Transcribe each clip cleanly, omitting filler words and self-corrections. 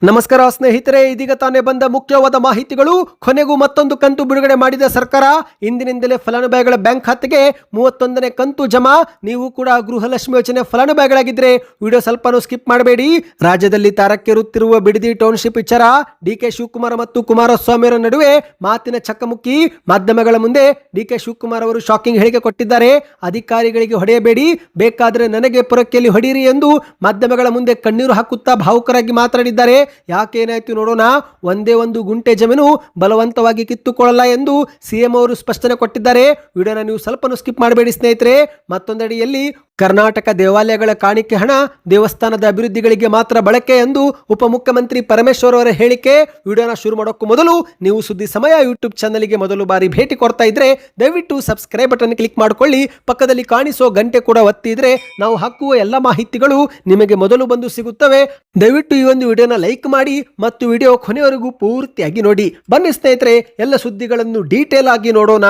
ನಮಸ್ಕಾರ ಸ್ನೇಹಿತರೆ, ಇದೀಗ ತಾನೇ ಬಂದ ಮುಖ್ಯವಾದ ಮಾಹಿತಿಗಳು. ಕೊನೆಗೂ ಮತ್ತೊಂದು ಕಂತು ಬಿಡುಗಡೆ ಮಾಡಿದ ಸರ್ಕಾರ. ಇಂದಿನಿಂದಲೇ ಫಲಾನುಭವಿಗಳ ಬ್ಯಾಂಕ್ ಖಾತೆಗೆ 31ನೇ ಕಂತು ಜಮಾ. ನೀವು ಕೂಡ ಗೃಹಲಕ್ಷ್ಮಿ ಯೋಜನೆ ಫಲಾನುಭವಿಗಳಾಗಿದ್ರೆ ವಿಡಿಯೋ ಸ್ವಲ್ಪನೂ ಸ್ಕಿಪ್ ಮಾಡಬೇಡಿ. ರಾಜ್ಯದಲ್ಲಿ ತಾರಕ್ಕೇರುತ್ತಿರುವ ಬಿಡದಿ ಟೌನ್ಶಿಪ್ ವಿಚಾರ ಡಿಕೆ ಶಿವಕುಮಾರ್ ಮತ್ತು ಕುಮಾರಸ್ವಾಮಿ ಅವರ ನಡುವೆ ಮಾತಿನ ಚಕಮಕಿ. ಮಾಧ್ಯಮಗಳ ಮುಂದೆ ಡಿಕೆ ಶಿವಕುಮಾರ್ ಅವರು ಶಾಕಿಂಗ್ ಹೇಳಿಕೆ ಕೊಟ್ಟಿದ್ದಾರೆ. ಅಧಿಕಾರಿಗಳಿಗೆ ಹೊಡೆಯಬೇಡಿ, ಬೇಕಾದರೆ ನನಗೆ ಪೊರಕೆಯಲ್ಲಿ ಹೊಡೆಯಿರಿ ಎಂದು ಮಾಧ್ಯಮಗಳ ಮುಂದೆ ಕಣ್ಣೀರು ಹಾಕುತ್ತಾ ಭಾವುಕರಾಗಿ ಮಾತನಾಡಿದ್ದಾರೆ. ಯಾಕೇನಾಯ್ತು ನೋಡೋಣ. ಒಂದೇ ಒಂದು ಗುಂಟೆ ಜಮೀನು ಬಲವಂತವಾಗಿ ಕಿತ್ತುಕೊಳ್ಳಲ್ಲ ಎಂದು ಸಿಎಂ ಅವರು ಸ್ಪಷ್ಟನೆ ಕೊಟ್ಟಿದ್ದಾರೆ. ವಿಡಿಯೋನ ನೀವು ಸ್ವಲ್ಪನೂ ಸ್ಕಿಪ್ ಮಾಡಬೇಡಿ ಸ್ನೇಹಿತರೆ. ಮತ್ತೊಂದೆಡೆಯಲ್ಲಿ ಕರ್ನಾಟಕ ದೇವಾಲಯಗಳ ಕಾಣಿಕೆ ಹಣ ದೇವಸ್ಥಾನದ ಅಭಿವೃದ್ಧಿಗಳಿಗೆ ಮಾತ್ರ ಬಳಕೆ ಎಂದು ಉಪಮುಖ್ಯಮಂತ್ರಿ ಪರಮೇಶ್ವರ್ ಅವರ ಹೇಳಿಕೆ. ವಿಡಿಯೋನ ಶುರು ಮಾಡೋಕ್ಕೂ ಮೊದಲು ನೀವು ಸುದ್ದಿ ಸಮಯ ಯೂಟ್ಯೂಬ್ ಚಾನಲ್ಗೆ ಮೊದಲು ಬಾರಿ ಭೇಟಿ ಕೊಡ್ತಾ ಇದ್ರೆ ದಯವಿಟ್ಟು ಸಬ್ಸ್ಕ್ರೈಬ್ ಬಟನ್ ಕ್ಲಿಕ್ ಮಾಡಿಕೊಳ್ಳಿ. ಪಕ್ಕದಲ್ಲಿ ಕಾಣಿಸೋ ಗಂಟೆ ಕೂಡ ಒತ್ತಿದ್ರೆ ನಾವು ಹಾಕುವ ಎಲ್ಲ ಮಾಹಿತಿಗಳು ನಿಮಗೆ ಮೊದಲು ಬಂದು ಸಿಗುತ್ತವೆ. ದಯವಿಟ್ಟು ಈ ಒಂದು ವಿಡಿಯೋನ ಲೈಕ್ ಮಾಡಿ ಮತ್ತು ವಿಡಿಯೋ ಕೊನೆಯವರೆಗೂ ಪೂರ್ತಿಯಾಗಿ ನೋಡಿ. ಬನ್ನಿ ಸ್ನೇಹಿತರೆ, ಎಲ್ಲ ಸುದ್ದಿಗಳನ್ನು ಡೀಟೇಲ್ ಆಗಿ ನೋಡೋಣ.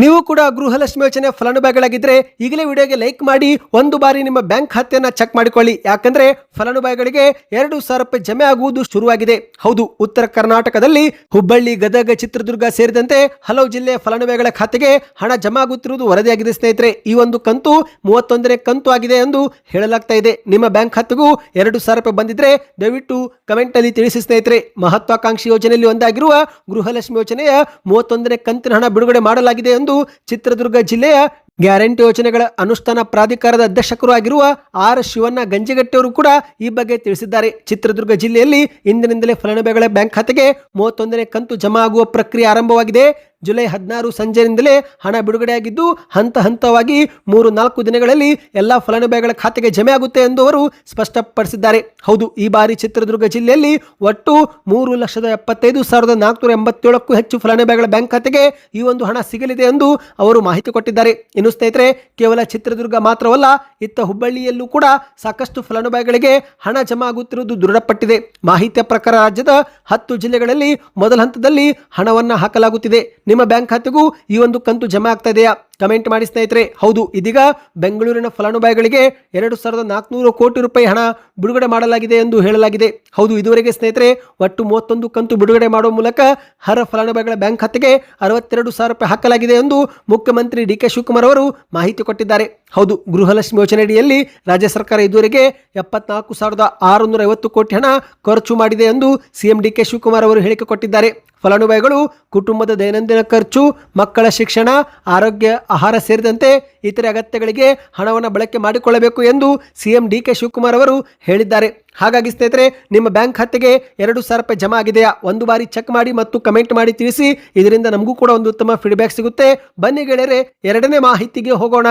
ನೀವು ಕೂಡ ಗೃಹಲಕ್ಷ್ಮಿ ಯೋಜನೆ ಫಲಾನುಭವಿಗಳಾಗಿದ್ರೆ ಈಗಲೇ ವಿಡಿಯೋಗೆ ಲೈಕ್ ಮಾಡಿ ಒಂದು ಬಾರಿ ನಿಮ್ಮ ಬ್ಯಾಂಕ್ ಖಾತೆಯನ್ನ ಚೆಕ್ ಮಾಡಿಕೊಳ್ಳಿ. ಯಾಕಂದ್ರೆ ಫಲಾನುಭವಿಗಳಿಗೆ 2,000 ರೂಪಾಯಿ ಜಮೆ ಆಗುವುದು ಶುರುವಾಗಿದೆ. ಹೌದು, ಉತ್ತರ ಕರ್ನಾಟಕದಲ್ಲಿ ಹುಬ್ಬಳ್ಳಿ, ಗದಗ, ಚಿತ್ರದುರ್ಗ ಸೇರಿದಂತೆ ಹಲವು ಜಿಲ್ಲೆಯ ಫಲಾನುಭವಿಗಳ ಖಾತೆಗೆ ಹಣ ಜಮಾ ಆಗುತ್ತಿರುವುದು ವರದಿಯಾಗಿದೆ ಸ್ನೇಹಿತರೆ. ಈ ಒಂದು ಕಂತು 31ನೇ ಕಂತು ಆಗಿದೆ ಎಂದು ಹೇಳಲಾಗ್ತಾ ಇದೆ. ನಿಮ್ಮ ಬ್ಯಾಂಕ್ ಖಾತೆಗೂ 2,000 ರೂಪಾಯಿ ಬಂದಿದ್ರೆ ದಯವಿಟ್ಟು ಕಮೆಂಟ್ ಅಲ್ಲಿ ತಿಳಿಸಿ ಸ್ನೇಹಿತರೆ. ಮಹತ್ವಾಕಾಂಕ್ಷಿ ಯೋಜನೆಯಲ್ಲಿ ಒಂದಾಗಿರುವ ಗೃಹಲಕ್ಷ್ಮಿ ಯೋಜನೆಯ 31ನೇ ಕಂತಿನ ಹಣ ಬಿಡುಗಡೆ ಮಾಡಲಾಗಿದೆ ಎಂದು ಚಿತ್ರದುರ್ಗ ಜಿಲ್ಲೆಯ ಗ್ಯಾರಂಟಿ ಯೋಜನೆಗಳ ಅನುಷ್ಠಾನ ಪ್ರಾಧಿಕಾರದ ಅಧ್ಯಕ್ಷರು ಆಗಿರುವ ಆರ್ ಶಿವಣ್ಣ ಗಂಜಿಗಟ್ಟಿಯವರು ಕೂಡ ಈ ಬಗ್ಗೆ ತಿಳಿಸಿದ್ದಾರೆ. ಚಿತ್ರದುರ್ಗ ಜಿಲ್ಲೆಯಲ್ಲಿ ಇಂದಿನಿಂದಲೇ ಫಲಾನುಭವಿಗಳ ಬ್ಯಾಂಕ್ ಖಾತೆಗೆ 31ನೇ ಕಂತು ಜಮಾ ಆಗುವ ಪ್ರಕ್ರಿಯೆ ಆರಂಭವಾಗಿದೆ. ಜುಲೈ 16 ಸಂಜೆಯಿಂದಲೇ ಹಣ ಬಿಡುಗಡೆಯಾಗಿದ್ದು ಹಂತ ಹಂತವಾಗಿ 3-4 ದಿನಗಳಲ್ಲಿ ಎಲ್ಲಾ ಫಲಾನುಭವಿಗಳ ಖಾತೆಗೆ ಜಮೆ ಆಗುತ್ತೆ ಎಂದು ಅವರು ಸ್ಪಷ್ಟಪಡಿಸಿದ್ದಾರೆ. ಹೌದು, ಈ ಬಾರಿ ಚಿತ್ರದುರ್ಗ ಜಿಲ್ಲೆಯಲ್ಲಿ ಒಟ್ಟು 3,75,487ಕ್ಕೂ ಹೆಚ್ಚು ಫಲಾನುಭವಿಗಳ ಬ್ಯಾಂಕ್ ಖಾತೆಗೆ ಈ ಒಂದು ಹಣ ಸಿಗಲಿದೆ ಎಂದು ಅವರು ಮಾಹಿತಿ ಕೊಟ್ಟಿದ್ದಾರೆ. ಇನ್ನು ಸ್ನೇಹಿತರೆ, ಕೇವಲ ಚಿತ್ರದುರ್ಗ ಮಾತ್ರವಲ್ಲ, ಇತ್ತ ಹುಬ್ಬಳ್ಳಿಯಲ್ಲೂ ಕೂಡ ಸಾಕಷ್ಟು ಫಲಾನುಭವಿಗಳಿಗೆ ಹಣ ಜಮಾ ಆಗುತ್ತಿರುವುದು ದೃಢಪಟ್ಟಿದೆ. ಮಾಹಿತಿಯ ಪ್ರಕಾರ ರಾಜ್ಯದ 10 ಜಿಲ್ಲೆಗಳಲ್ಲಿ ಮೊದಲ ಹಂತದಲ್ಲಿ ಹಣವನ್ನು ಹಾಕಲಾಗುತ್ತಿದೆ. ನಿಮ್ಮ ಬ್ಯಾಂಕ್ ಖಾತೆಗೂ ಈ ಒಂದು ಕಂತು ಜಮಾ ಆಗ್ತಾ ಇದೆಯಾ? ಕಮೆಂಟ್ ಮಾಡಿ ಸ್ನೇಹಿತರೆ. ಹೌದು, ಇದೀಗ ಬೆಂಗಳೂರಿನ ಫಲಾನುಭವಿಗಳಿಗೆ 2,400 ಕೋಟಿ ರೂಪಾಯಿ ಹಣ ಬಿಡುಗಡೆ ಮಾಡಲಾಗಿದೆ ಎಂದು ಹೇಳಲಾಗಿದೆ. ಹೌದು, ಇದುವರೆಗೆ ಸ್ನೇಹಿತರೆ ಒಟ್ಟು 31 ಕಂತು ಬಿಡುಗಡೆ ಮಾಡುವ ಮೂಲಕ ಹರ ಫಲಾನುಭವಿಗಳ ಬ್ಯಾಂಕ್ ಖಾತೆಗೆ 62,000 ರೂಪಾಯಿ ಹಾಕಲಾಗಿದೆ ಎಂದು ಮುಖ್ಯಮಂತ್ರಿ ಡಿಕೆ ಶಿವಕುಮಾರ್ ಅವರು ಮಾಹಿತಿ ಕೊಟ್ಟಿದ್ದಾರೆ. ಹೌದು, ಗೃಹಲಕ್ಷ್ಮಿ ಯೋಜನೆಯಡಿಯಲ್ಲಿ ರಾಜ್ಯ ಸರ್ಕಾರ ಇದುವರೆಗೆ 74,650 ಕೋಟಿ ಹಣ ಖರ್ಚು ಮಾಡಿದೆ ಎಂದು ಸಿಎಂ ಡಿಕೆ ಶಿವಕುಮಾರ್ ಅವರು ಹೇಳಿಕೆ ಕೊಟ್ಟಿದ್ದಾರೆ. ಫಲಾನುಭವಿಗಳು ಕುಟುಂಬದ ದೈನಂದಿನ ಖರ್ಚು, ಮಕ್ಕಳ ಶಿಕ್ಷಣ, ಆರೋಗ್ಯ, ಆಹಾರ ಸೇರಿದಂತೆ ಇತರೆ ಅಗತ್ಯಗಳಿಗೆ ಹಣವನ್ನು ಬಳಕೆ ಮಾಡಿಕೊಳ್ಳಬೇಕು ಎಂದು ಸಿಎಂ ಡಿಕೆ ಶಿವಕುಮಾರ್ ಅವರು ಹೇಳಿದ್ದಾರೆ. ಹಾಗಾಗಿ ಸ್ನೇಹಿತರೆ, ನಿಮ್ಮ ಬ್ಯಾಂಕ್ ಖಾತೆಗೆ 2,000 ರೂಪಾಯಿ ಜಮಾ ಆಗಿದೆಯಾ? ಒಂದು ಬಾರಿ ಚೆಕ್ ಮಾಡಿ ಮತ್ತು ಕಮೆಂಟ್ ಮಾಡಿ ತಿಳಿಸಿ. ಇದರಿಂದ ನಮಗೂ ಕೂಡ ಒಂದು ಉತ್ತಮ ಫೀಡ್ಬ್ಯಾಕ್ ಸಿಗುತ್ತೆ. ಬನ್ನಿ ಗೆಳೆಯರೆ, 2ನೇ ಮಾಹಿತಿಗೆ ಹೋಗೋಣ.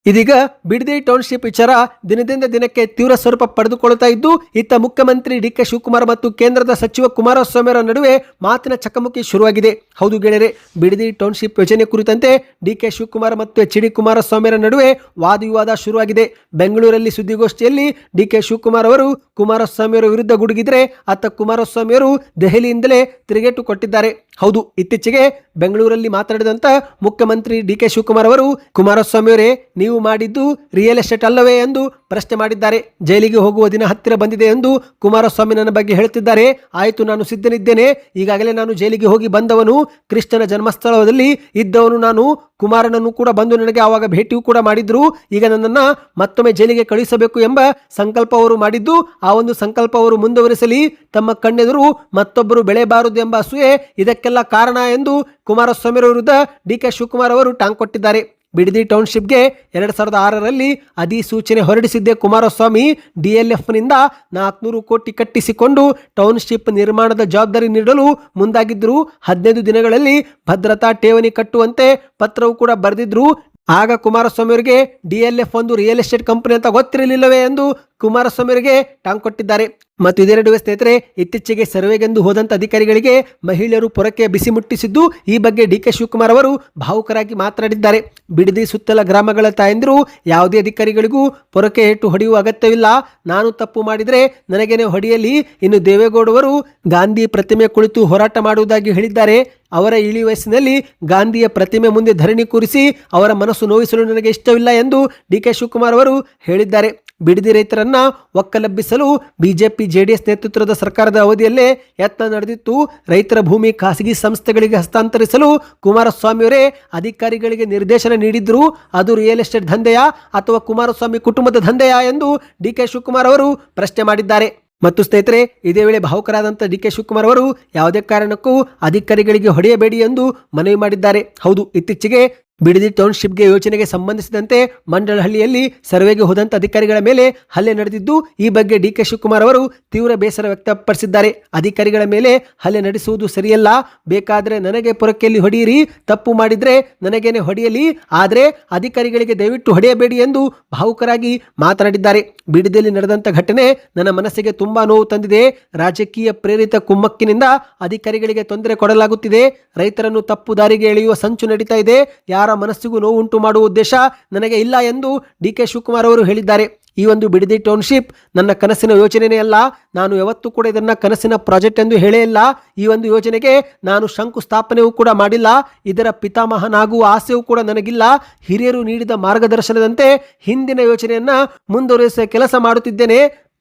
ಇದೀಗ ಬಿಡದಿ ಟೌನ್ಶಿಪ್ ವಿಚಾರ ದಿನದಿಂದ ದಿನಕ್ಕೆ ತೀವ್ರ ಸ್ವರೂಪ ಪಡೆದುಕೊಳ್ಳುತ್ತಾ ಇದ್ದು, ಇತ್ತ ಮುಖ್ಯಮಂತ್ರಿ ಡಿಕೆ ಶಿವಕುಮಾರ್ ಮತ್ತು ಕೇಂದ್ರದ ಸಚಿವ ಕುಮಾರಸ್ವಾಮಿ ಅವರ ನಡುವೆ ಮಾತಿನ ಚಕಮಕಿ ಶುರುವಾಗಿದೆ. ಹೌದು ಗೆಳೆಯರೆ, ಬಿಡದಿ ಟೌನ್ಶಿಪ್ ಯೋಜನೆ ಕುರಿತಂತೆ ಡಿಕೆ ಶಿವಕುಮಾರ್ ಮತ್ತು ಎಚ್.ಡಿ. ಕುಮಾರಸ್ವಾಮಿ ಅವರ ನಡುವೆ ವಾದವಿವಾದ ಶುರುವಾಗಿದೆ. ಬೆಂಗಳೂರಲ್ಲಿ ಸುದ್ದಿಗೋಷ್ಠಿಯಲ್ಲಿ ಡಿಕೆ ಶಿವಕುಮಾರ್ ಅವರು ಕುಮಾರಸ್ವಾಮಿ ಅವರ ವಿರುದ್ಧ ಗುಡುಗಿದ್ರೆ, ಅತ್ತ ಕುಮಾರಸ್ವಾಮಿ ಅವರು ದೆಹಲಿಯಿಂದಲೇ ತಿರುಗೇಟು ಕೊಟ್ಟಿದ್ದಾರೆ. ಹೌದು, ಇತ್ತೀಚೆಗೆ ಬೆಂಗಳೂರಲ್ಲಿ ಮಾತನಾಡಿದಂತ ಮುಖ್ಯಮಂತ್ರಿ ಡಿಕೆ ಶಿವಕುಮಾರ್ ಅವರು ಕುಮಾರಸ್ವಾಮಿ ಅವರೇ, ನೀವು ಮಾಡಿದ್ದು ರಿಯಲ್ ಎಸ್ಟೇಟ್ ಅಲ್ಲವೇ ಎಂದು ಪ್ರಶ್ನೆ ಮಾಡಿದ್ದಾರೆ. ಜೈಲಿಗೆ ಹೋಗುವ ದಿನ ಹತ್ತಿರ ಬಂದಿದೆ ಎಂದು ಕುಮಾರಸ್ವಾಮಿ ನನ್ನ ಬಗ್ಗೆ ಹೇಳುತ್ತಿದ್ದಾರೆ. ಆಯಿತು, ನಾನು ಸಿದ್ಧನಿದ್ದೇನೆ. ಈಗಾಗಲೇ ನಾನು ಜೈಲಿಗೆ ಹೋಗಿ ಬಂದವನು, ಕೃಷ್ಣನ ಜನ್ಮಸ್ಥಳದಲ್ಲಿ ಇದ್ದವನು ನಾನು. ಕುಮಾರನನ್ನು ಕೂಡ ಬಂದು ನನಗೆ ಆವಾಗ ಭೇಟಿಯೂ ಕೂಡ ಮಾಡಿದ್ರು. ಈಗ ನನ್ನನ್ನು ಮತ್ತೊಮ್ಮೆ ಜೈಲಿಗೆ ಕಳುಹಿಸಬೇಕು ಎಂಬ ಸಂಕಲ್ಪ ಅವರು ಮಾಡಿದ್ದು, ಆ ಒಂದು ಸಂಕಲ್ಪ ಅವರು ಮುಂದುವರಿಸಲಿ. ತಮ್ಮ ಕಣ್ಣೆದುರು ಮತ್ತೊಬ್ಬರು ಬೆಳೆಯಬಾರದು ಎಂಬ ಅಸೂಯೆ ಇದಕ್ಕೆಲ್ಲ ಕಾರಣ ಎಂದು ಕುಮಾರಸ್ವಾಮಿ ವಿರುದ್ಧ ಡಿಕೆ ಶಿವಕುಮಾರ್ ಅವರು ಟಾಂಗ್ ಕೊಟ್ಟಿದ್ದಾರೆ. ಬಿಡದಿ ಟೌನ್ಶಿಪ್ಗೆ 2006ರಲ್ಲಿ ಅಧಿಸೂಚನೆ ಹೊರಡಿಸಿದ್ದೆ ಕುಮಾರಸ್ವಾಮಿ. DLFನಿಂದ 400 ಕೋಟಿ ಕಟ್ಟಿಸಿಕೊಂಡು ಟೌನ್ಶಿಪ್ ನಿರ್ಮಾಣದ ಜವಾಬ್ದಾರಿ ನೀಡಲು ಮುಂದಾಗಿದ್ದರು. 15 ದಿನಗಳಲ್ಲಿ ಭದ್ರತಾ ಠೇವಣಿ ಕಟ್ಟುವಂತೆ ಪತ್ರವು ಕೂಡ ಬರೆದಿದ್ರು. ಆಗ ಕುಮಾರಸ್ವಾಮಿ ಅವರಿಗೆ DLF ಒಂದು ರಿಯಲ್ ಎಸ್ಟೇಟ್ ಕಂಪನಿ ಅಂತ ಗೊತ್ತಿರಲಿಲ್ಲವೇ ಎಂದು ಕುಮಾರಸ್ವಾಮಿ ಅವರಿಗೆ ಟಾಂಗ್ ಕೊಟ್ಟಿದ್ದಾರೆ. ಮತ್ತು ಇದೇ ನಡುವೆ ಸ್ನೇಹಿತರೆ, ಇತ್ತೀಚೆಗೆ ಸರ್ವೆಗೆಂದು ಹೋದಂತ ಅಧಿಕಾರಿಗಳಿಗೆ ಮಹಿಳೆಯರು ಪೊರಕೆ ಬಿಸಿ ಮುಟ್ಟಿಸಿದ್ದು, ಈ ಬಗ್ಗೆ ಡಿಕೆ ಶಿವಕುಮಾರ್ ಅವರು ಭಾವುಕರಾಗಿ ಮಾತನಾಡಿದ್ದಾರೆ. ಬಿಡದಿ ಸುತ್ತಲ ಗ್ರಾಮಗಳ ತಾಯಂದಿರು ಯಾವುದೇ ಅಧಿಕಾರಿಗಳಿಗೂ ಪೊರಕೆ ಏಟು ಹೊಡೆಯುವ ಅಗತ್ಯವಿಲ್ಲ. ನಾನು ತಪ್ಪು ಮಾಡಿದರೆ ನನಗೇನೆ ಹೊಡೆಯಲಿ. ಇನ್ನು ದೇವೇಗೌಡವರು ಗಾಂಧಿ ಪ್ರತಿಮೆ ಕುಳಿತು ಹೋರಾಟ ಮಾಡುವುದಾಗಿ ಹೇಳಿದ್ದಾರೆ. ಅವರ ಇಳಿ ವಯಸ್ಸಿನಲ್ಲಿ ಗಾಂಧಿಯ ಪ್ರತಿಮೆ ಮುಂದೆ ಧರಣಿ ಕೂರಿಸಿ ಅವರ ಮನಸ್ಸು ನೋಯಿಸಲು ನನಗೆ ಇಷ್ಟವಿಲ್ಲ ಎಂದು ಡಿಕೆ ಶಿವಕುಮಾರ್ ಅವರು ಹೇಳಿದ್ದಾರೆ. ಬಿಡದಿ ರೈತರನ್ನ ಒಕ್ಕಲೆಬ್ಬಿಸಲು ಬಿಜೆಪಿ ಜೆಡಿಎಸ್ ನೇತೃತ್ವದ ಸರ್ಕಾರದ ಅವಧಿಯಲ್ಲೇ ಯತ್ನ ನಡೆದಿತ್ತು. ರೈತರ ಭೂಮಿ ಖಾಸಗಿ ಸಂಸ್ಥೆಗಳಿಗೆ ಹಸ್ತಾಂತರಿಸಲು ಕುಮಾರಸ್ವಾಮಿಯವರೇ ಅಧಿಕಾರಿಗಳಿಗೆ ನಿರ್ದೇಶನ ನೀಡಿದ್ರು. ಅದು ರಿಯಲ್ ಎಸ್ಟೇಟ್ ದಂಧೆಯಾ ಅಥವಾ ಕುಮಾರಸ್ವಾಮಿ ಕುಟುಂಬದ ದಂಧೆಯಾ ಎಂದು ಡಿ.ಕೆ. ಶಿವಕುಮಾರ್ ಅವರು ಪ್ರಶ್ನೆ ಮಾಡಿದ್ದಾರೆ. ಮತ್ತು ಸ್ನೇಹಿತರೆ, ಇದೇ ವೇಳೆ ಭಾವುಕರಾದಂಥ ಡಿ.ಕೆ. ಶಿವಕುಮಾರ್ ಅವರು ಯಾವುದೇ ಕಾರಣಕ್ಕೂ ಅಧಿಕಾರಿಗಳಿಗೆ ಹೊಡೆಯಬೇಡಿ ಎಂದು ಮನವಿ ಮಾಡಿದ್ದಾರೆ. ಹೌದು, ಇತ್ತೀಚೆಗೆ ಬಿಡದಿ ಟೌನ್ಶಿಪ್ಗೆ ಯೋಜನೆಗೆ ಸಂಬಂಧಿಸಿದಂತೆ ಮಂಡಲಹಳ್ಳಿಯಲ್ಲಿ ಸರ್ವೆಗೆ ಹೋದಂಥ ಅಧಿಕಾರಿಗಳ ಮೇಲೆ ಹಲ್ಲೆ ನಡೆದಿದ್ದು, ಈ ಬಗ್ಗೆ ಡಿ.ಕೆ. ಶಿವಕುಮಾರ್ ಅವರು ತೀವ್ರ ಬೇಸರ ವ್ಯಕ್ತಪಡಿಸಿದ್ದಾರೆ. ಅಧಿಕಾರಿಗಳ ಮೇಲೆ ಹಲ್ಲೆ ನಡೆಸುವುದು ಸರಿಯಲ್ಲ, ಬೇಕಾದರೆ ನನಗೆ ಪೊರಕೆಯಲ್ಲಿ ಹೊಡೆಯಿರಿ, ತಪ್ಪು ಮಾಡಿದರೆ ನನಗೇನೆ ಹೊಡೆಯಲಿ, ಆದರೆ ಅಧಿಕಾರಿಗಳಿಗೆ ದಯವಿಟ್ಟು ಹೊಡೆಯಬೇಡಿ ಎಂದು ಭಾವುಕರಾಗಿ ಮಾತನಾಡಿದ್ದಾರೆ. ಬಿಡದಿಯಲ್ಲಿ ನಡೆದಂಥ ಘಟನೆ ನನ್ನ ಮನಸ್ಸಿಗೆ ತುಂಬಾ ನೋವು ತಂದಿದೆ. ರಾಜಕೀಯ ಪ್ರೇರಿತ ಕುಮ್ಮಕ್ಕಿನಿಂದ ಅಧಿಕಾರಿಗಳಿಗೆ ತೊಂದರೆ ಕೊಡಲಾಗುತ್ತಿದೆ. ರೈತರನ್ನು ತಪ್ಪು ದಾರಿಗೆ ಎಳೆಯುವ ಸಂಚು ನಡೀತಾ ಇದೆ. ಯಾರ ಮನಸ್ಸಿಗೂ ನೋವುಂಟು ಮಾಡುವ ಉದ್ದೇಶ ನನಗೆ ಇಲ್ಲ ಎಂದು ಡಿ.ಕೆ. ಶಿವಕುಮಾರ್ ಅವರು ಹೇಳಿದ್ದಾರೆ. ಈ ಒಂದು ಬಿಡದಿ ಟೌನ್ಶಿಪ್ ನನ್ನ ಕನಸಿನ ಯೋಜನೆಯೇ ಅಲ್ಲ. ನಾನು ಯಾವತ್ತೂ ಕೂಡ ಇದನ್ನು ಕನಸಿನ ಪ್ರಾಜೆಕ್ಟ್ ಎಂದು ಹೇಳೇ ಇಲ್ಲ. ಈ ಒಂದು ಯೋಜನೆಗೆ ನಾನು ಶಂಕುಸ್ಥಾಪನೆಯೂ ಕೂಡ ಮಾಡಿಲ್ಲ. ಇದರ ಪಿತಾಮಹನಾಗುವ ಆಸೆಯೂ ಕೂಡ ನನಗಿಲ್ಲ. ಹಿರಿಯರು ನೀಡಿದ ಮಾರ್ಗದರ್ಶನದಂತೆ ಹಿಂದಿನ ಯೋಜನೆಯನ್ನು ಮುಂದುವರಿಸುವ ಕೆಲಸ ಮಾಡುತ್ತಿದ್ದೇನೆ.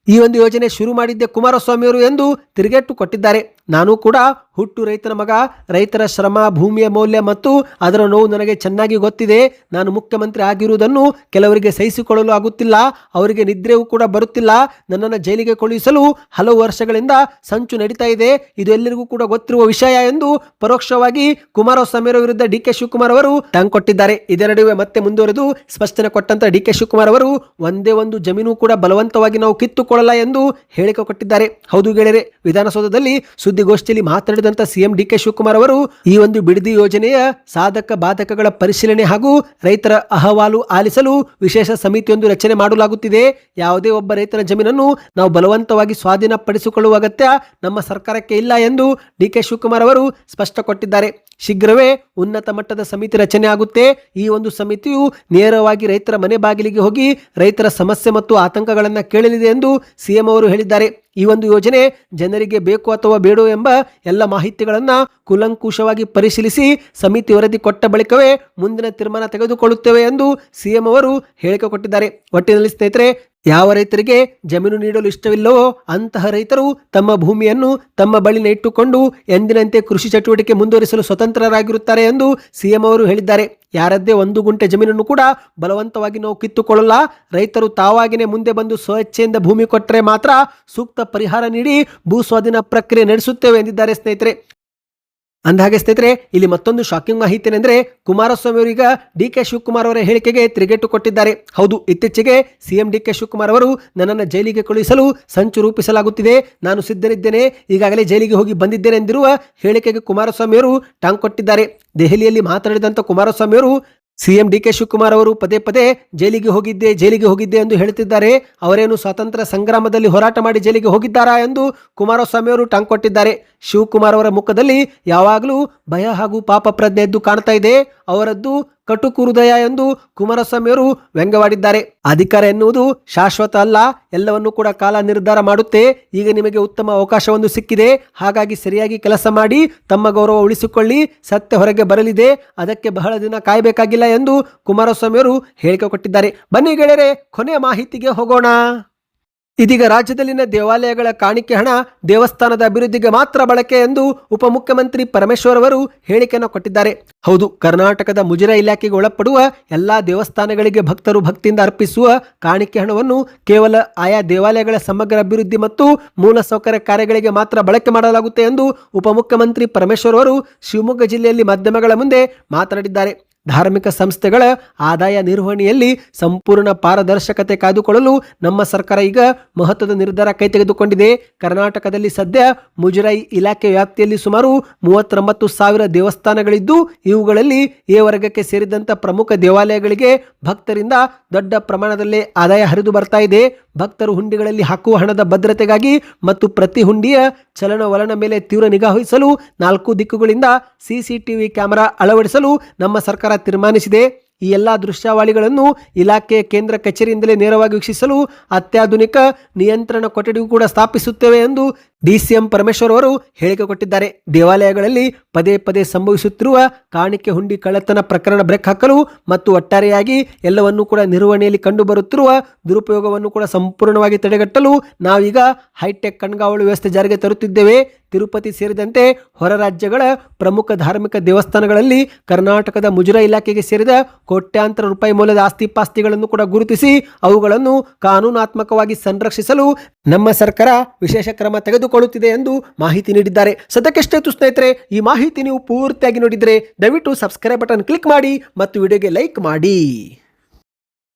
ಈ ಒಂದು ಯೋಜನೆ ಶುರು ಮಾಡಿದ್ದೆ ಕುಮಾರಸ್ವಾಮಿಯವರು ಎಂದು ತಿರುಗೇಟು ಕೊಟ್ಟಿದ್ದಾರೆ. ನಾನು ಕೂಡ ಹುಟ್ಟು ರೈತನ ಮಗ. ರೈತರ ಶ್ರಮ, ಭೂಮಿಯ ಮೌಲ್ಯ ಮತ್ತು ಅದರ ನೋವು ನನಗೆ ಚೆನ್ನಾಗಿ ಗೊತ್ತಿದೆ. ನಾನು ಮುಖ್ಯಮಂತ್ರಿ ಆಗಿರುವುದನ್ನು ಕೆಲವರಿಗೆ ಸಹಿಸಿಕೊಳ್ಳಲು ಆಗುತ್ತಿಲ್ಲ. ಅವರಿಗೆ ನಿದ್ರೆಯೂ ಕೂಡ ಬರುತ್ತಿಲ್ಲ. ನನ್ನನ್ನು ಜೈಲಿಗೆ ಕಳುಹಿಸಲು ಹಲವು ವರ್ಷಗಳಿಂದ ಸಂಚು ನಡೀತಾ ಇದೆ. ಇದು ಎಲ್ಲರಿಗೂ ಕೂಡ ಗೊತ್ತಿರುವ ವಿಷಯ ಎಂದು ಪರೋಕ್ಷವಾಗಿ ಕುಮಾರಸ್ವಾಮಿಯವರ ವಿರುದ್ಧ ಡಿ.ಕೆ. ಶಿವಕುಮಾರ್ ಅವರು ಟಾಂಗ್ ಕೊಟ್ಟಿದ್ದಾರೆ. ಇದರ ನಡುವೆ ಮತ್ತೆ ಮುಂದುವರೆದು ಸ್ಪಷ್ಟನೆ ಕೊಟ್ಟಂತ ಡಿ.ಕೆ. ಶಿವಕುಮಾರ್ ಅವರು ಒಂದೇ ಒಂದು ಜಮೀನು ಕೂಡ ಬಲವಂತವಾಗಿ ನಾವು ಕಿತ್ತುಕೊಳ್ಳಲ್ಲ ಎಂದು ಹೇಳಿಕೆ ಕೊಟ್ಟಿದ್ದಾರೆ. ಹೌದು ಗೆಳೆಯರೆ, ವಿಧಾನಸೌಧದಲ್ಲಿ ಸುದ್ದಿಗೋಷ್ಠಿಯಲ್ಲಿ ಮಾತನಾಡಿದಂತ ಸಿಎಂ ಡಿ.ಕೆ. ಶಿವಕುಮಾರ್ ಅವರು ಈ ಒಂದು ಬಿಡದಿ ಯೋಜನೆಯ ಸಾಧಕ ಬಾಧಕಗಳ ಪರಿಶೀಲನೆ ಹಾಗೂ ರೈತರ ಅಹವಾಲು ಆಲಿಸಲು ವಿಶೇಷ ಸಮಿತಿಯೊಂದು ರಚನೆ ಮಾಡಲಾಗುತ್ತಿದೆ. ಯಾವುದೇ ಒಬ್ಬ ರೈತನ ಜಮೀನನ್ನು ನಾವು ಬಲವಂತವಾಗಿ ಸ್ವಾಧೀನಪಡಿಸಿಕೊಳ್ಳುವ ಅಗತ್ಯ ನಮ್ಮ ಸರ್ಕಾರಕ್ಕೆ ಇಲ್ಲ ಎಂದು ಡಿ.ಕೆ. ಶಿವಕುಮಾರ್ ಅವರು ಸ್ಪಷ್ಟಪಟ್ಟಿದ್ದಾರೆ. ಶೀಘ್ರವೇ ಉನ್ನತ ಮಟ್ಟದ ಸಮಿತಿ ರಚನೆ ಆಗುತ್ತೆ. ಈ ಒಂದು ಸಮಿತಿಯು ನೇರವಾಗಿ ರೈತರ ಮನೆ ಬಾಗಿಲಿಗೆ ಹೋಗಿ ರೈತರ ಸಮಸ್ಯೆ ಮತ್ತು ಆತಂಕಗಳನ್ನು ಕೇಳಲಿದೆ ಎಂದು ಸಿಎಂ ಅವರು ಹೇಳಿದ್ದಾರೆ. ಈ ಒಂದು ಯೋಜನೆ ಜನರಿಗೆ ಬೇಕು ಅಥವಾ ಬೇಡೋ ಎಂಬ ಎಲ್ಲ ಮಾಹಿತಿಗಳನ್ನು ಕೂಲಂಕುಷವಾಗಿ ಪರಿಶೀಲಿಸಿ ಸಮಿತಿ ವರದಿ ಕೊಟ್ಟ ಬಳಿಕವೇ ಮುಂದಿನ ತೀರ್ಮಾನ ತೆಗೆದುಕೊಳ್ಳುತ್ತೇವೆ ಎಂದು ಸಿಎಂ ಅವರು ಹೇಳಿಕೆ ಕೊಟ್ಟಿದ್ದಾರೆ. ಒಟ್ಟಿನಲ್ಲಿ ಸ್ನೇಹಿತರೆ, ಯಾವ ರೈತರಿಗೆ ಜಮೀನು ನೀಡಲು ಇಷ್ಟವಿಲ್ಲವೋ ಅಂತಹ ರೈತರು ತಮ್ಮ ಭೂಮಿಯನ್ನು ತಮ್ಮ ಬಳಿನ ಇಟ್ಟುಕೊಂಡು ಎಂದಿನಂತೆ ಕೃಷಿ ಚಟುವಟಿಕೆ ಮುಂದುವರಿಸಲು ಸ್ವತಂತ್ರರಾಗಿರುತ್ತಾರೆ ಎಂದು ಸಿಎಂ ಅವರು ಹೇಳಿದ್ದಾರೆ. ಯಾರದ್ದೇ 1 ಗುಂಟೆ ಜಮೀನನ್ನು ಕೂಡ ಬಲವಂತವಾಗಿ ನಾವು ಕಿತ್ತುಕೊಳ್ಳಲ್ಲ. ರೈತರು ತಾವಾಗಿನೇ ಮುಂದೆ ಬಂದು ಸ್ವಇಚ್ಛೆಯಿಂದ ಭೂಮಿ ಕೊಟ್ಟರೆ ಮಾತ್ರ ಸೂಕ್ತ ಪರಿಹಾರ ನೀಡಿ ಭೂ ಸ್ವಾಧೀನ ಪ್ರಕ್ರಿಯೆ ನಡೆಸುತ್ತೇವೆ ಎಂದಿದ್ದಾರೆ ಸ್ನೇಹಿತರೆ. ಅಂದಹಾಗೆ ಸ್ನೇಹಿತರೆ, ಇಲ್ಲಿ ಮತ್ತೊಂದು ಶಾಕಿಂಗ್ ಮಾಹಿತಿ ಏನೆಂದರೆ, ಕುಮಾರಸ್ವಾಮಿ ಅವರೀಗ ಡಿ.ಕೆ. ಶಿವಕುಮಾರ್ ಅವರ ಹೇಳಿಕೆಗೆ ತಿರುಗೇಟು ಕೊಟ್ಟಿದ್ದಾರೆ. ಹೌದು, ಇತ್ತೀಚೆಗೆ ಸಿಎಂ ಡಿ.ಕೆ. ಶಿವಕುಮಾರ್ ಅವರು ನನ್ನನ್ನು ಜೈಲಿಗೆ ಕಳುಹಿಸಲು ಸಂಚು ರೂಪಿಸಲಾಗುತ್ತಿದೆ, ನಾನು ಸಿದ್ಧನಿದ್ದೇನೆ, ಈಗಾಗಲೇ ಜೈಲಿಗೆ ಹೋಗಿ ಬಂದಿದ್ದೇನೆ ಎಂದಿರುವ ಹೇಳಿಕೆಗೆ ಕುಮಾರಸ್ವಾಮಿ ಅವರು ಟಾಂಗ್ ಕೊಟ್ಟಿದ್ದಾರೆ. ದೆಹಲಿಯಲ್ಲಿ ಮಾತನಾಡಿದಂಥ ಕುಮಾರಸ್ವಾಮಿ ಅವರು ಸಿಎಂ ಡಿ.ಕೆ. ಶಿವಕುಮಾರ್ ಅವರು ಪದೇ ಪದೇ ಜೈಲಿಗೆ ಹೋಗಿದ್ದೆ ಎಂದು ಹೇಳುತ್ತಿದ್ದಾರೆ. ಅವರೇನು ಸ್ವಾತಂತ್ರ್ಯ ಸಂಗ್ರಾಮದಲ್ಲಿ ಹೋರಾಟ ಮಾಡಿ ಜೈಲಿಗೆ ಹೋಗಿದ್ದಾರಾ ಎಂದು ಕುಮಾರಸ್ವಾಮಿ ಅವರು ಟಾಂಗ್ ಕೊಟ್ಟಿದ್ದಾರೆ. ಶಿವಕುಮಾರ್ ಅವರ ಮುಖದಲ್ಲಿ ಯಾವಾಗಲೂ ಭಯ ಹಾಗೂ ಪಾಪ ಪ್ರಜ್ಞೆ ಎದ್ದು ಕಾಣ್ತಾ ಇದೆ. ಅವರದ್ದು ಕಟುಕು ಹೃದಯ ಎಂದು ಕುಮಾರಸ್ವಾಮಿ ಅವರು ವ್ಯಂಗ್ಯವಾಡಿದ್ದಾರೆ. ಅಧಿಕಾರ ಎನ್ನುವುದು ಶಾಶ್ವತ ಅಲ್ಲ, ಎಲ್ಲವನ್ನೂ ಕೂಡ ಕಾಲ ನಿರ್ಧಾರ ಮಾಡುತ್ತೆ. ಈಗ ನಿಮಗೆ ಉತ್ತಮ ಅವಕಾಶವೊಂದು ಸಿಕ್ಕಿದೆ, ಹಾಗಾಗಿ ಸರಿಯಾಗಿ ಕೆಲಸ ಮಾಡಿ ತಮ್ಮ ಗೌರವ ಉಳಿಸಿಕೊಳ್ಳಿ. ಸತ್ಯ ಹೊರಗೆ ಬರಲಿದೆ, ಅದಕ್ಕೆ ಬಹಳ ದಿನ ಕಾಯಬೇಕಾಗಿಲ್ಲ ಎಂದು ಕುಮಾರಸ್ವಾಮಿ ಅವರು ಹೇಳಿಕೆ ಕೊಟ್ಟಿದ್ದಾರೆ. ಬನ್ನಿ ಗೆಳೆಯರೆ, ಕೊನೆಯ ಮಾಹಿತಿಗೆ ಹೋಗೋಣ. ಇದೀಗ ರಾಜ್ಯದಲ್ಲಿನ ದೇವಾಲಯಗಳ ಕಾಣಿಕೆ ಹಣ ದೇವಸ್ಥಾನದ ಅಭಿವೃದ್ಧಿಗೆ ಮಾತ್ರ ಬಳಕೆ ಎಂದು ಉಪಮುಖ್ಯಮಂತ್ರಿ ಪರಮೇಶ್ವರ್ ಅವರು ಹೇಳಿಕೆಯನ್ನು ಕೊಟ್ಟಿದ್ದಾರೆ. ಹೌದು, ಕರ್ನಾಟಕದ ಮುಜರಾಯಿ ಇಲಾಖೆಗೆ ಒಳಪಡುವ ಎಲ್ಲಾ ದೇವಸ್ಥಾನಗಳಿಗೆ ಭಕ್ತರು ಭಕ್ತಿಯಿಂದ ಅರ್ಪಿಸುವ ಕಾಣಿಕೆ ಹಣವನ್ನು ಕೇವಲ ಆಯಾ ದೇವಾಲಯಗಳ ಸಮಗ್ರ ಅಭಿವೃದ್ಧಿ ಮತ್ತು ಮೂಲಸೌಕರ್ಯ ಕಾರ್ಯಗಳಿಗೆ ಮಾತ್ರ ಬಳಕೆ ಮಾಡಲಾಗುತ್ತೆ ಎಂದು ಉಪಮುಖ್ಯಮಂತ್ರಿ ಪರಮೇಶ್ವರ್ ಅವರು ಶಿವಮೊಗ್ಗ ಜಿಲ್ಲೆಯಲ್ಲಿ ಮಾಧ್ಯಮಗಳ ಮುಂದೆ ಮಾತನಾಡಿದ್ದಾರೆ. ಧಾರ್ಮಿಕ ಸಂಸ್ಥೆಗಳ ಆದಾಯ ನಿರ್ವಹಣೆಯಲ್ಲಿ ಸಂಪೂರ್ಣ ಪಾರದರ್ಶಕತೆ ಕಾಯ್ದುಕೊಳ್ಳಲು ನಮ್ಮ ಸರ್ಕಾರ ಈಗ ಮಹತ್ವದ ನಿರ್ಧಾರ ಕೈ ತೆಗೆದುಕೊಂಡಿದೆ. ಕರ್ನಾಟಕದಲ್ಲಿ ಸದ್ಯ ಮುಜರಾಯಿ ಇಲಾಖೆ ವ್ಯಾಪ್ತಿಯಲ್ಲಿ ಸುಮಾರು 39,000 ದೇವಸ್ಥಾನಗಳಿದ್ದು, ಇವುಗಳಲ್ಲಿ ಎ ವರ್ಗಕ್ಕೆ ಸೇರಿದಂಥ ಪ್ರಮುಖ ದೇವಾಲಯಗಳಿಗೆ ಭಕ್ತರಿಂದ ದೊಡ್ಡ ಪ್ರಮಾಣದಲ್ಲಿ ಆದಾಯ ಹರಿದು ಬರ್ತಾ ಇದೆ. ಭಕ್ತರು ಹುಂಡಿಗಳಲ್ಲಿ ಹಾಕುವ ಹಣದ ಭದ್ರತೆಗಾಗಿ ಮತ್ತು ಪ್ರತಿ ಹುಂಡಿಯ ಚಲನವಲನ ಮೇಲೆ ತೀವ್ರ ನಿಗಾ ವಹಿಸಲು 4 ದಿಕ್ಕುಗಳಿಂದ ಸಿಸಿಟಿವಿ ಕ್ಯಾಮೆರಾ ಅಳವಡಿಸಲು ನಮ್ಮ ಸರ್ಕಾರ ತೀರ್ಮಾನಿಸಿದೆ. ಈ ಎಲ್ಲ ದೃಶ್ಯಾವಳಿಗಳನ್ನು ಇಲಾಖೆಯ ಕೇಂದ್ರ ಕಚೇರಿಯಿಂದಲೇ ನೇರವಾಗಿ ವೀಕ್ಷಿಸಲು ಅತ್ಯಾಧುನಿಕ ನಿಯಂತ್ರಣ ಕೊಠಡಿಯೂ ಕೂಡ ಸ್ಥಾಪಿಸುತ್ತೇವೆ ಎಂದು ಡಿಸಿಎಂ ಪರಮೇಶ್ವರ್ ಅವರು ಹೇಳಿಕೆ ಕೊಟ್ಟಿದ್ದಾರೆ. ದೇವಾಲಯಗಳಲ್ಲಿ ಪದೇ ಪದೇ ಸಂಭವಿಸುತ್ತಿರುವ ಕಾಣಿಕೆ ಹುಂಡಿ ಕಳ್ಳತನ ಪ್ರಕರಣ ಬ್ರೇಕ್ ಹಾಕಲು ಮತ್ತು ಒಟ್ಟಾರೆಯಾಗಿ ಎಲ್ಲವನ್ನೂ ಕೂಡ ನಿರ್ವಹಣೆಯಲ್ಲಿ ಕಂಡುಬರುತ್ತಿರುವ ದುರುಪಯೋಗವನ್ನು ಕೂಡ ಸಂಪೂರ್ಣವಾಗಿ ತಡೆಗಟ್ಟಲು ನಾವೀಗ ಹೈಟೆಕ್ ಕಣ್ಗಾವಲು ವ್ಯವಸ್ಥೆ ಜಾರಿಗೆ ತರುತ್ತಿದ್ದೇವೆ. ತಿರುಪತಿ ಸೇರಿದಂತೆ ಹೊರ ರಾಜ್ಯಗಳ ಪ್ರಮುಖ ಧಾರ್ಮಿಕ ದೇವಸ್ಥಾನಗಳಲ್ಲಿ ಕರ್ನಾಟಕದ ಮುಜರಾ ಇಲಾಖೆಗೆ ಸೇರಿದ ಕೋಟ್ಯಾಂತರ ರೂಪಾಯಿ ಮೌಲ್ಯದ ಆಸ್ತಿ ಪಾಸ್ತಿಗಳನ್ನು ಕೂಡ ಗುರುತಿಸಿ ಅವುಗಳನ್ನು ಕಾನೂನಾತ್ಮಕವಾಗಿ ಸಂರಕ್ಷಿಸಲು ನಮ್ಮ ಸರ್ಕಾರ ವಿಶೇಷ ಕ್ರಮ ತೆಗೆದುಕೊಳ್ಳುತ್ತಿದೆ ಎಂದು ಮಾಹಿತಿ ನೀಡಿದ್ದಾರೆ. ಸದ್ಯಕ್ಕಷ್ಟೇ ಸ್ನೇಹಿತರೆ, ಈ ಮಾಹಿತಿ ನೀವು ಪೂರ್ತಿಯಾಗಿ ನೋಡಿದರೆ ದಯವಿಟ್ಟು ಸಬ್ಸ್ಕ್ರೈಬ್ ಬಟನ್ ಕ್ಲಿಕ್ ಮಾಡಿ ಮತ್ತು ವಿಡಿಯೋಗೆ ಲೈಕ್ ಮಾಡಿ.